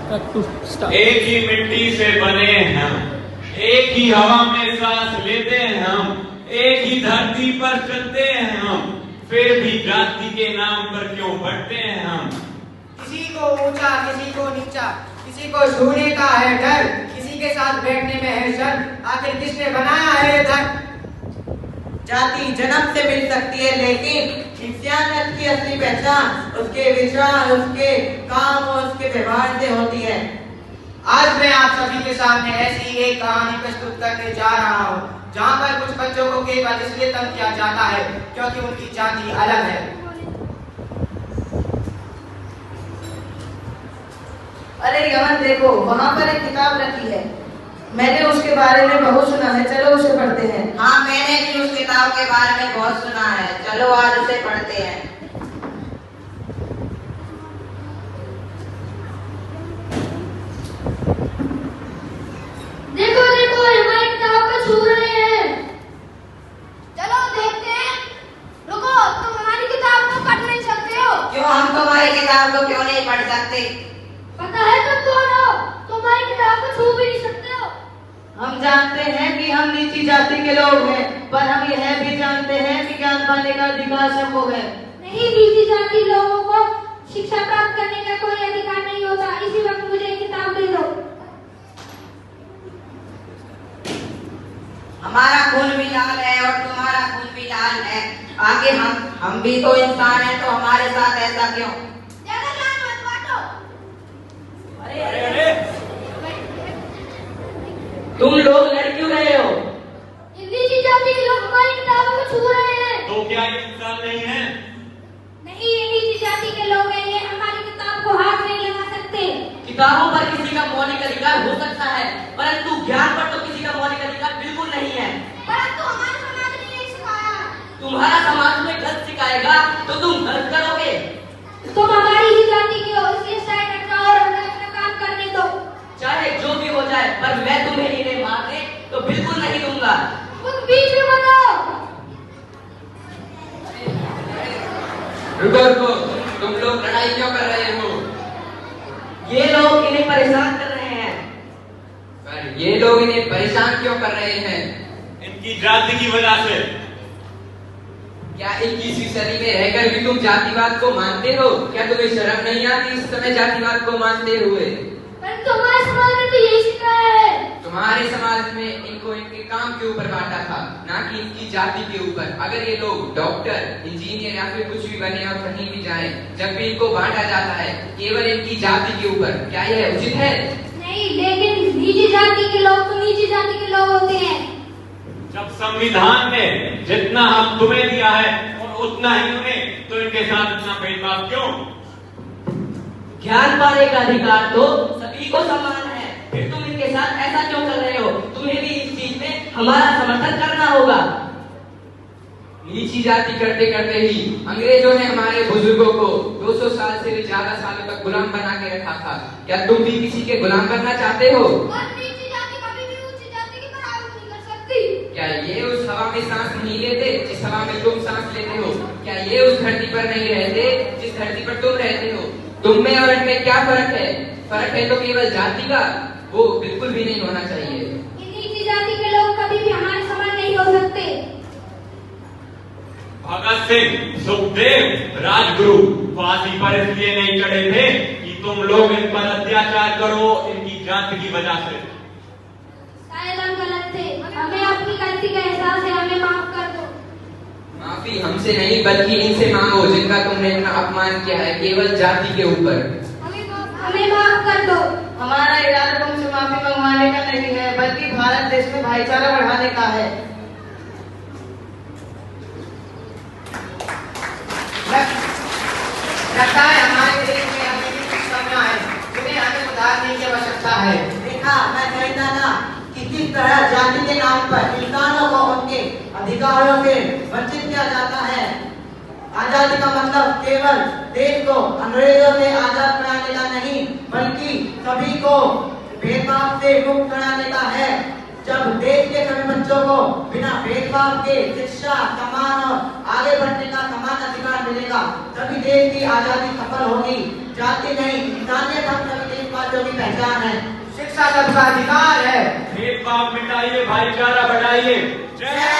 एक ही मिट्टी से बने हैं हम, एक ही हवा में सांस लेते हैं हम, एक ही धरती पर चलते हैं हम, फिर भी जाति के नाम पर क्यों बढ़ते हैं हम। किसी को ऊंचा किसी को नीचा, किसी को छूने का है डर, किसी के साथ बैठने में है शर्म, आखिर किसने बनाया है धर्म। जाति जन्म से मिल सकती है, लेकिन इंसानियत की असली पहचान उसके विचार, उसके काम और उसके व्यवहार से होती है। आज मैं आप सभी के सामने ऐसी ही एक कहानी प्रस्तुत करने जा रहा हूँ, जहाँ पर कुछ बच्चों को केवल इसलिए तंग किया जाता है क्योंकि उनकी जाति अलग है। अरे यमन देखो, वहाँ पर एक किताब रखी है, मैंने उसके बारे में बहुत सुना है, चलो उसे पढ़ते हैं। हाँ, मैंने भी उस किताब के बारे में बहुत सुना है, चलो आज उसे पढ़ते हैं। देखो देखो, हमारी किताब को छू रहे हैं। चलो देखते हैं। रुको, तुम हमारी किताब को पढ़ नहीं सकते हो? क्यों, हम तुम्हारी किताब को क्यों नहीं पढ़ सकते? पता है तुम कौन हो? तुम्हारी किताब को छू भी नहीं सकते हो। हम जानते हैं कि हम नीची जाति के लोग हैं, पर हम यह भी जानते हैं कि ज्ञान पाने का अधिकार सबको है। नहीं, नीची जाति लोगों को शिक्षा प्राप्त करने का कोई अधिकार नहीं होता। इसी वक्त मुझे एक किताब दे दो। हमारा खून भी लाल है और तुम्हारा खून भी लाल है, आगे हम भी तो इंसान हैं, तो हमारे साथ ऐसा क्यों? ज्यादा ज्ञान मत बांटो। अरे तुम लोग लड़ क्यों रहे हो? नीची जाति के लोग हमारी किताबों को छू रहे हैं। तो क्या ये इंसान नहीं है? नहीं, ये नीची जाति के लोग हैं, ये हमारी किताब को हाथ नहीं लगा सकते। किताबों पर किसी का मौलिक अधिकार हो सकता है, परंतु ज्ञान पर तो किसी का मौलिक अधिकार बिल्कुल नहीं है। परंतु हमारे समाज ने नहीं सिखाया। तुम्हारा समाज में गलत सिखाएगा तो तुम गलत करोगे। तुम हमारी ही जाति के हो, इसलिए साइड हट जाओ और हमें अपना काम करने दो। चाहे जो भी हो जाए, पर मैं तुम्हें इन्हें मारने तो बिल्कुल नहीं दूंगा। तुम बीच में मत आओ। रुको रुको, तुम लोग लड़ाई क्यों कर रहे हो? ये लोग इन्हें परेशान कर रहे हैं। पर ये लोग इन्हें परेशान क्यों कर रहे हैं? इनकी जाति की वजह से। क्या 21वीं सदी में रहकर भी तुम जातिवाद को मानते हो? क्या तुम्हें शर्म नहीं आती इस समय जातिवाद को मानते हुए? परंतु हमारे समाज में तो यही सिखाया है। तुम्हारे समाज में इनको इनके काम के ऊपर बांटा था, ना कि इनकी जाति के ऊपर। अगर ये लोग डॉक्टर, इंजीनियर या फिर कुछ भी बने और कहीं भी जाएं, जब भी इनको बांटा जाता है केवल इनकी जाति के ऊपर, क्या यह उचित है? नहीं, लेकिन नीची जाति के लोग तो नीची जाति के लोग होते हैं। जब संविधान ने जितना हक तुम्हें दिया है और उतना ही उन्हें, तो इनके साथ इतना भेदभाव क्यों? ज्ञान पाने का अधिकार तो सभी को समान है, फिर तुम इनके साथ ऐसा क्यों कर रहे हो? तुम्हें भी इस चीज में हमारा समर्थन करना होगा। नीची जाति करते करते ही अंग्रेजों ने हमारे बुजुर्गों को 200 साल से भी ज्यादा सालों तक गुलाम बना के रखा था। क्या तुम भी किसी के गुलाम बनना चाहते हो? और नीची जाति कभी भी ऊंची जाति की बराबरी नहीं कर सकती। क्या ये उस हवा में सांस नहीं लेते जिस हवा में तुम सांस लेते हो? क्या ये उस धरती पर नहीं रहते जिस धरती पर तुम रहते हो? तुम में और इनमें क्या फर्क है? फर्क है तो केवल जाति का, वो बिल्कुल भी नहीं होना चाहिए। नीची जाति के लोग कभी भी हमारे समान नहीं हो सकते। भगत सिंह, सुखदेव, राजगुरु फांसी पर इसलिए नहीं चढ़े थे कि तुम लोग इन पर अत्याचार करो इनकी जाति की वजह से। शायद हम गलत थे, हमें अपनी गलती का एहसास है, हमें माफ कर दो। माफी हमसे नहीं बल्कि इनसे मांगो जिनका तुमने इतना अपमान किया है केवल जाति के ऊपर। हमें माफ कर दो। हमारा इरादा तुमसे माफी मंगवाने का नहीं है, बल्कि भारत देश में भाईचारा बढ़ाने का है। लगता है हमारे देश में अभी भी कुछ कमियां हैं, जिन्हें हमें सुधारने की आवश्यकता है। देखा, मैं कहता था कि किस तरह जाति के नाम पर इंसानों को उनके अधिकारों से वंचित किया जाता है। आजादी का मतलब केवल देश को अंग्रेजों से आजाद कराने का नहीं, बल्कि सभी को भेदभाव से मुक्त कराने का है। जब देश के सभी बच्चों को बिना भेदभाव के शिक्षा, सम्मान और आगे बढ़ने का समान अधिकार मिलेगा, तभी देश की आजादी सफल होगी। जाति नहीं, इंसानियत हम सभी देशवासियों की अधिकार है। शिक्षा सबका अधिकार है। भेदभाव मिटाइए, भाईचारा बढ़ाइए। जय